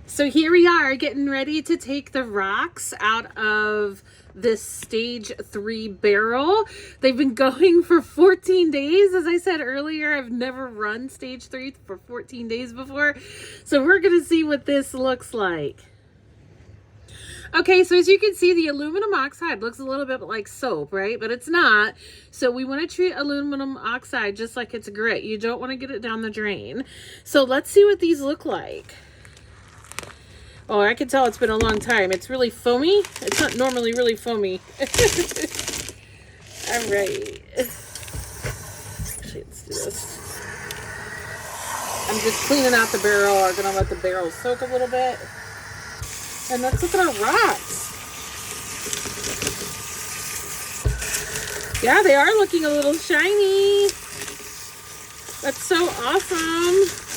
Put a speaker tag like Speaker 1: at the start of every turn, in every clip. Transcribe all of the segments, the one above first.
Speaker 1: So here we are getting ready to take the rocks out of this stage 3 barrel. They've been going for 14 days. As I said earlier, I've never run stage 3 for 14 days before. So we're going to see what this looks like. Okay, so as you can see, the aluminum oxide looks a little bit like soap, right? But it's not. So we want to treat aluminum oxide just like it's grit. You don't want to get it down the drain. So let's see what these look like. Oh, I can tell it's been a long time. It's really foamy. It's not normally really foamy. All right. Actually, let's do this. I'm just cleaning out the barrel. I'm going to let the barrel soak a little bit. And let's look at our rocks. Yeah, they are looking a little shiny. That's so awesome.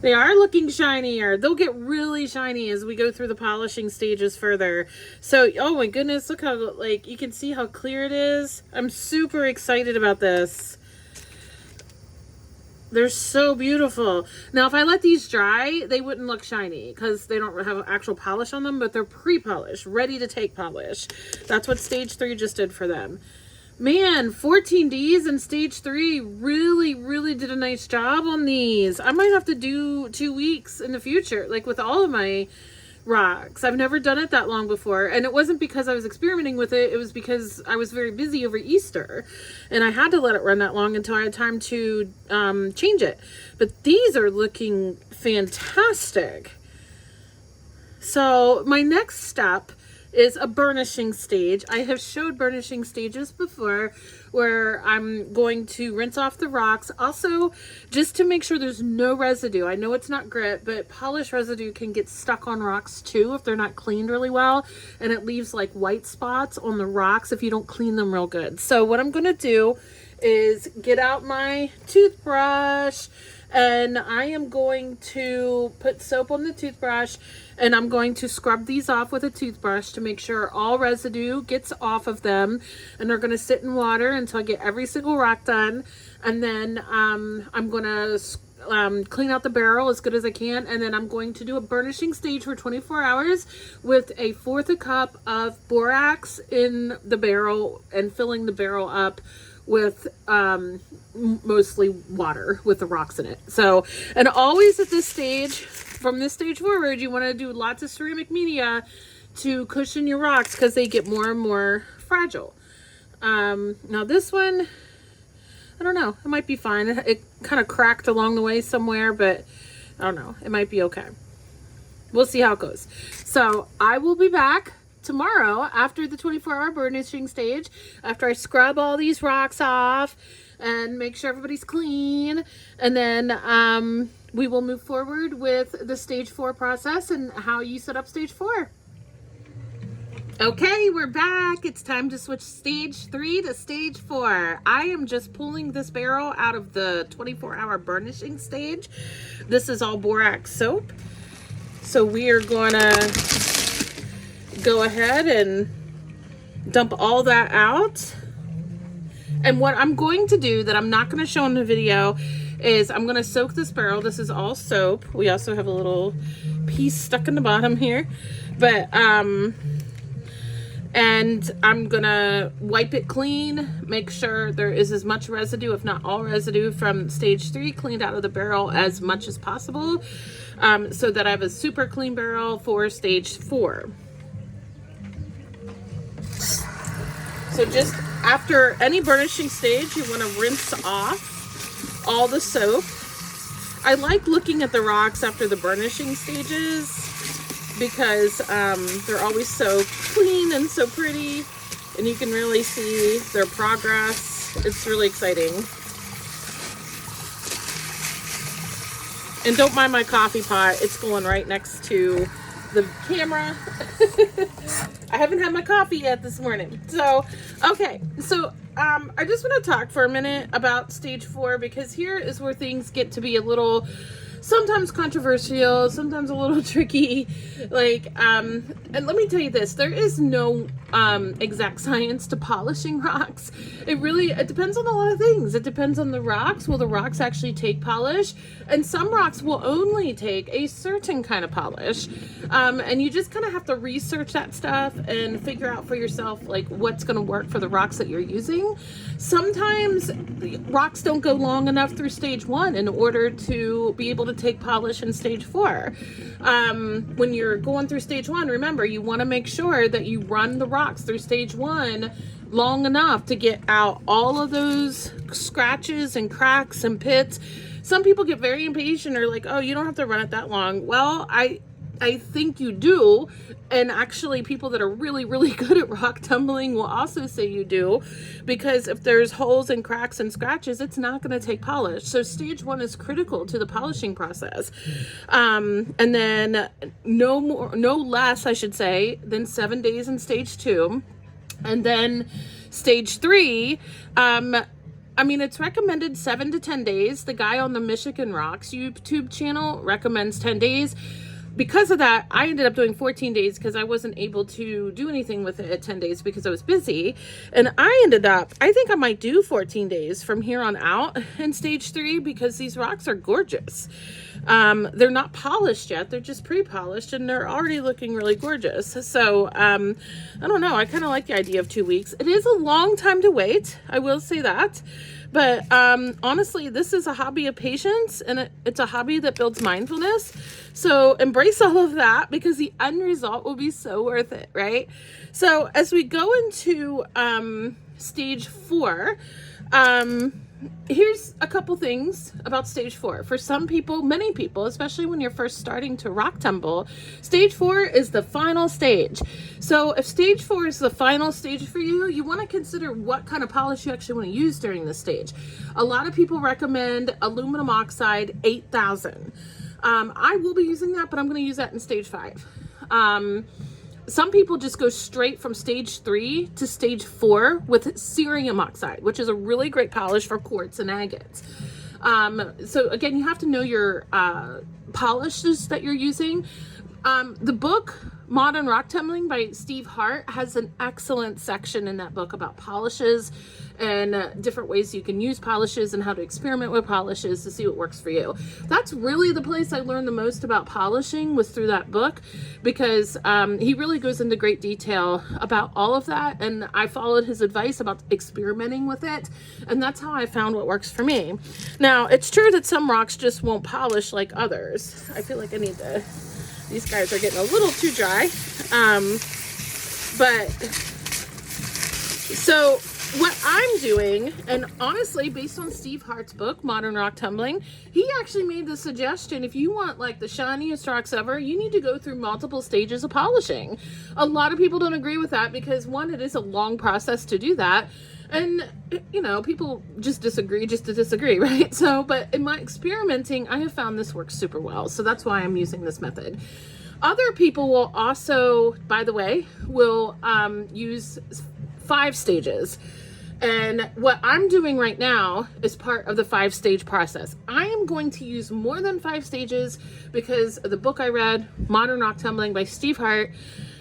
Speaker 1: They are looking shinier. They'll get really shiny as we go through the polishing stages further. So, oh my goodness, look how, like, you can see how clear it is. I'm super excited about this. They're so beautiful. Now, if I let these dry, they wouldn't look shiny because they don't have actual polish on them, but they're pre-polished, ready to take polish. That's what stage 3 just did for them. Man, 14 Ds in stage 3 really did a nice job on these. I might have to do 2 weeks in the future, like with all of my rocks. I've never done it that long before, and it wasn't because I was experimenting with it. It was because I was very busy over Easter, and I had to let it run that long until I had time to change it. But these are looking fantastic. So my next step is a burnishing stage. I have showed burnishing stages before where I'm going to rinse off the rocks. Also, just to make sure there's no residue. I know it's not grit, but polish residue can get stuck on rocks too if they're not cleaned really well. And it leaves like white spots on the rocks if you don't clean them real good. So what I'm gonna do is get out my toothbrush, and I am going to put soap on the toothbrush, and I'm going to scrub these off with a toothbrush to make sure all residue gets off of them. And they're going to sit in water until I get every single rock done. And then I'm going to clean out the barrel as good as I can. And then I'm going to do a burnishing stage for 24 hours with 1/4 cup of borax in the barrel and filling the barrel up with mostly water with the rocks in it. So, and always at this stage, from this stage forward, you want to do lots of ceramic media to cushion your rocks because they get more and more fragile. Now this one, I don't know, it might be fine. It kind of cracked along the way somewhere, but I don't know, it might be okay. We'll see how it goes. So I will be back tomorrow after the 24-hour burnishing stage, after I scrub all these rocks off and make sure everybody's clean, and then we will move forward with the stage 4 process and how you set up stage 4. Okay, we're back. It's time to switch stage 3 to stage 4. I am just pulling this barrel out of the 24-hour burnishing stage. This is all borax soap. So we are gonna go ahead and dump all that out. And what I'm going to do that I'm not going to show in the video is I'm going to soak this barrel. This is all soap. We also have a little piece stuck in the bottom here. But, and I'm going to wipe it clean, make sure there is as much residue, if not all residue from stage 3 cleaned out of the barrel as much as possible, so that I have a super clean barrel for stage 4. So just after any burnishing stage, you want to rinse off all the soap. I like looking at the rocks after the burnishing stages because they're always so clean and so pretty, and you can really see their progress. It's really exciting. And don't mind my coffee pot. It's going right next to the camera. I haven't had my coffee yet this morning. So, okay. So, I just want to talk for a minute about stage 4 because here is where things get to be a little sometimes controversial, sometimes a little tricky. Like, and let me tell you this, there is no exact science to polishing rocks. It depends on a lot of things. It depends on the rocks. Will the rocks actually take polish? And some rocks will only take a certain kind of polish. And you just kind of have to research that stuff and figure out for yourself, like, what's going to work for the rocks that you're using. Sometimes rocks don't go long enough through stage 1 in order to be able to take polish in stage 4. When you're going through stage 1, remember, you want to make sure that you run the rocks through stage 1 long enough to get out all of those scratches and cracks and pits. Some people get very impatient or like, oh, you don't have to run it that long. Well, I think you do. And actually, people that are really, really good at rock tumbling will also say you do, because if there's holes and cracks and scratches, it's not going to take polish. So stage 1 is critical to the polishing process. And then no less, I should say, than 7 days in stage 2. And then stage 3, it's recommended 7 to 10 days. The guy on the Michigan Rocks YouTube channel recommends 10 days. Because of that, I ended up doing 14 days because I wasn't able to do anything with it at 10 days because I was busy. And I think I might do 14 days from here on out in stage 3 because these rocks are gorgeous. They're not polished yet. They're just pre-polished and they're already looking really gorgeous. So, I don't know. I kind of like the idea of 2 weeks. It is a long time to wait. I will say that. But honestly, this is a hobby of patience, and it's a hobby that builds mindfulness. So embrace all of that because the end result will be so worth it, right? So as we go into stage 4, here's a couple things about stage 4. For some people, many people, especially when you're first starting to rock tumble, stage 4 is the final stage. So if stage 4 is the final stage for you, you want to consider what kind of polish you actually want to use during this stage. A lot of people recommend aluminum oxide 8000. I will be using that, but I'm going to use that in stage 5. Some people just go straight from stage 3 to stage 4 with cerium oxide, which is a really great polish for quartz and agates. So again, you have to know your polishes that you're using. The book Modern Rock Tumbling by Steve Hart has an excellent section in that book about polishes and different ways you can use polishes and how to experiment with polishes to see what works for you. That's really the place I learned the most about polishing, was through that book, because he really goes into great detail about all of that, and I followed his advice about experimenting with it, and that's how I found what works for me. Now, it's true that some rocks just won't polish like others. I feel like I need to... These guys are getting a little too dry. So what I'm doing, and honestly, based on Steve Hart's book, Modern Rock Tumbling, he actually made the suggestion, if you want like the shiniest rocks ever, you need to go through multiple stages of polishing. A lot of people don't agree with that because, one, it is a long process to do that. And, people just disagree just to disagree, right? So, but in my experimenting, I have found this works super well. So that's why I'm using this method. Other people will also, by the way, use 5 stages. And what I'm doing right now is part of the 5-stage process. I am going to use more than 5 stages because of the book I read, Modern Rock Tumbling by Steve Hart.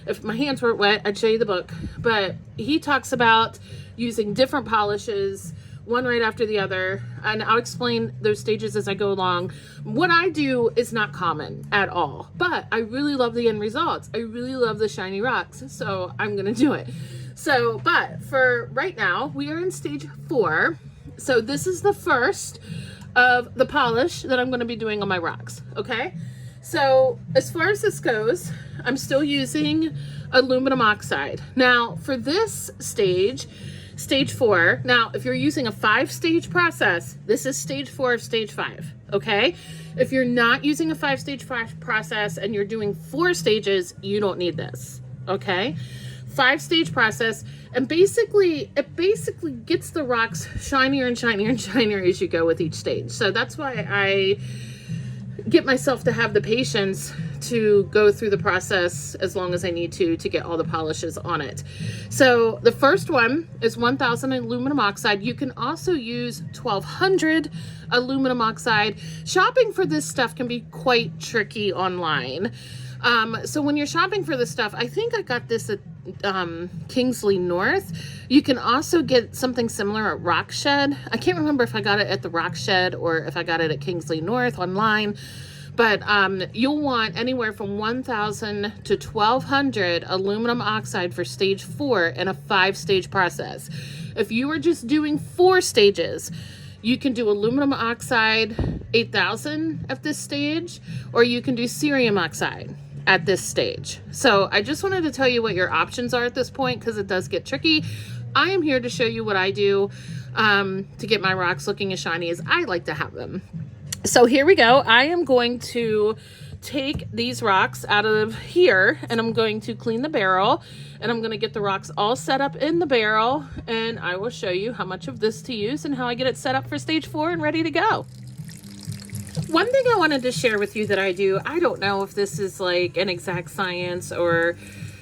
Speaker 1: If my hands weren't wet, I'd show you the book. But he talks about using different polishes, one right after the other, and I'll explain those stages as I go along. What I do is not common at all, but I really love the end results. I really love the shiny rocks, so I'm gonna do it. So, but for right now, we are in stage 4. So this is the first of the polish that I'm gonna be doing on my rocks, okay? So as far as this goes, I'm still using aluminum oxide. Now for this stage, stage 4, now if you're using a 5-stage process, this is stage 4 of stage 5, okay? If you're not using a 5-stage process and you're doing 4 stages, you don't need this, okay? 5-stage process, and it basically gets the rocks shinier and shinier and shinier as you go with each stage. So that's why I get myself to have the patience to go through the process as long as I need to get all the polishes on it. So the first one is 1000 aluminum oxide. You can also use 1200 aluminum oxide. Shopping for this stuff can be quite tricky online. So when you're shopping for this stuff, I think I got this at Kingsley North. You can also get something similar at Rock Shed. I can't remember if I got it at the Rock Shed or if I got it at Kingsley North online. But you'll want anywhere from 1000 to 1200 aluminum oxide for stage 4 in a 5-stage process. If you are just doing 4 stages, you can do aluminum oxide 8000 at this stage, or you can do cerium oxide at this stage. So I just wanted to tell you what your options are at this point, because it does get tricky. I am here to show you what I do to get my rocks looking as shiny as I like to have them. So here we go. I am going to take these rocks out of here and I'm going to clean the barrel, and I'm going to get the rocks all set up in the barrel, and I will show you how much of this to use and how I get it set up for stage 4 and ready to go. One thing I wanted to share with you that I do, I don't know if this is like an exact science or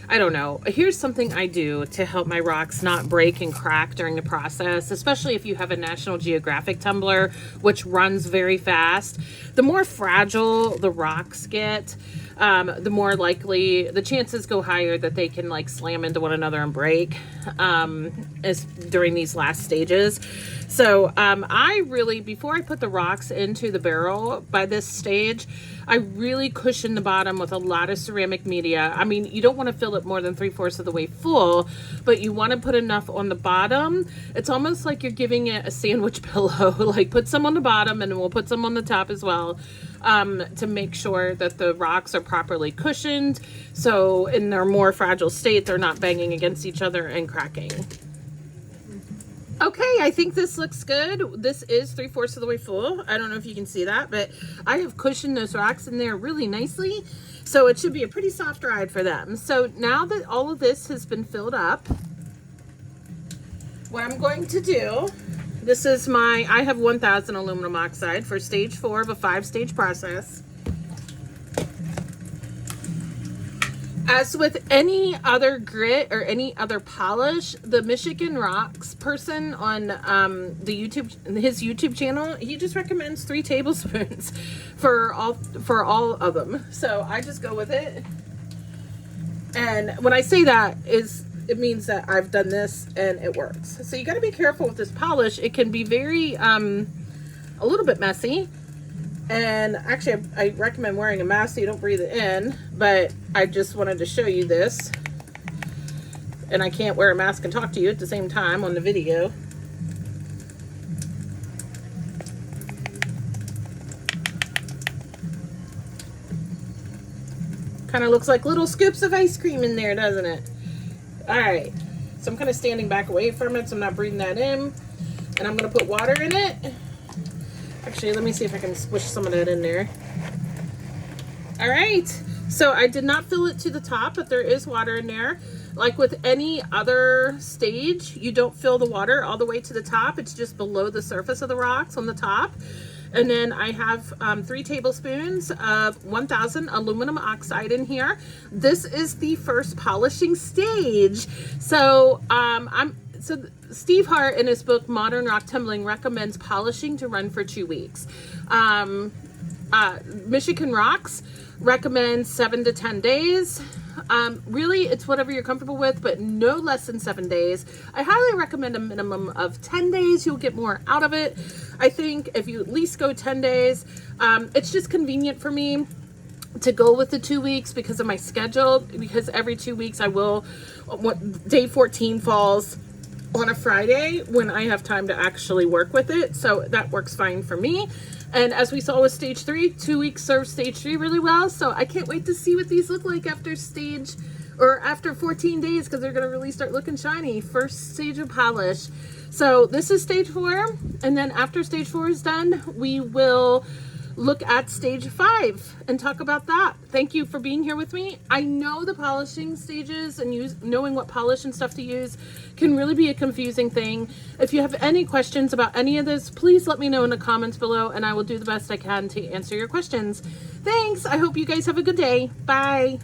Speaker 1: I don't know. Here's something I do to help my rocks not break and crack during the process, especially if you have a National Geographic tumbler, which runs very fast. The more fragile the rocks get, the more likely, the chances go higher that they can like slam into one another and break as during these last stages. So I really, before I put the rocks into the barrel by this stage, I really cushion the bottom with a lot of ceramic media. I mean, you don't want to fill it more than 3/4 of the way full, but you want to put enough on the bottom. It's almost like you're giving it a sandwich pillow, like put some on the bottom and we'll put some on the top as well, to make sure that the rocks are properly cushioned. So in their more fragile state, they're not banging against each other and cracking. Okay, I think this looks good. This is 3/4 of the way full. I don't know if you can see that, but I have cushioned those rocks in there really nicely. So it should be a pretty soft ride for them. So now that all of this has been filled up, what I'm going to do, this is I have 1000 aluminum oxide for stage 4 of a 5-stage process. As with any other grit or any other polish, the Michigan Rocks person on his YouTube channel, he just recommends 3 tablespoons for all of them. So I just go with it. And when I say that, it means that I've done this and it works. So you got to be careful with this polish. It can be very a little bit messy. And actually, I recommend wearing a mask so you don't breathe it in, but I just wanted to show you this. And I can't wear a mask and talk to you at the same time on the video. Kind of looks like little scoops of ice cream in there, doesn't it? All right, so I'm kind of standing back away from it so I'm not breathing that in. And I'm going to put water in it. Actually, let me see if I can squish some of that in there. All right, so I did not fill it to the top, but there is water in there. Like with any other stage, you don't fill the water all the way to the top. It's just below the surface of the rocks on the top. And then I have 3 tablespoons of 1000 aluminum oxide in here. This is the first polishing stage. So Steve Hart in his book Modern Rock Tumbling recommends polishing to run for 2 weeks. Michigan Rocks recommends 7 to 10 days. Really, it's whatever you're comfortable with, but no less than 7 days. I highly recommend a minimum of 10 days. You'll get more out of it. I think if you at least go 10 days, it's just convenient for me to go with the 2 weeks because of my schedule, because every 2 weeks day 14 falls on a Friday when I have time to actually work with it. So that works fine for me. And as we saw with stage 3, 2 weeks serves stage 3 really well. So I can't wait to see what these look like after 14 days, because they're going to really start looking shiny. First stage of polish. So this is stage 4. And then after stage 4 is done, we will look at stage 5 and talk about that. Thank you for being here with me. I know the polishing stages and knowing what polish and stuff to use can really be a confusing thing. If you have any questions about any of this, please let me know in the comments below and I will do the best I can to answer your questions. Thanks. I hope you guys have a good day. Bye.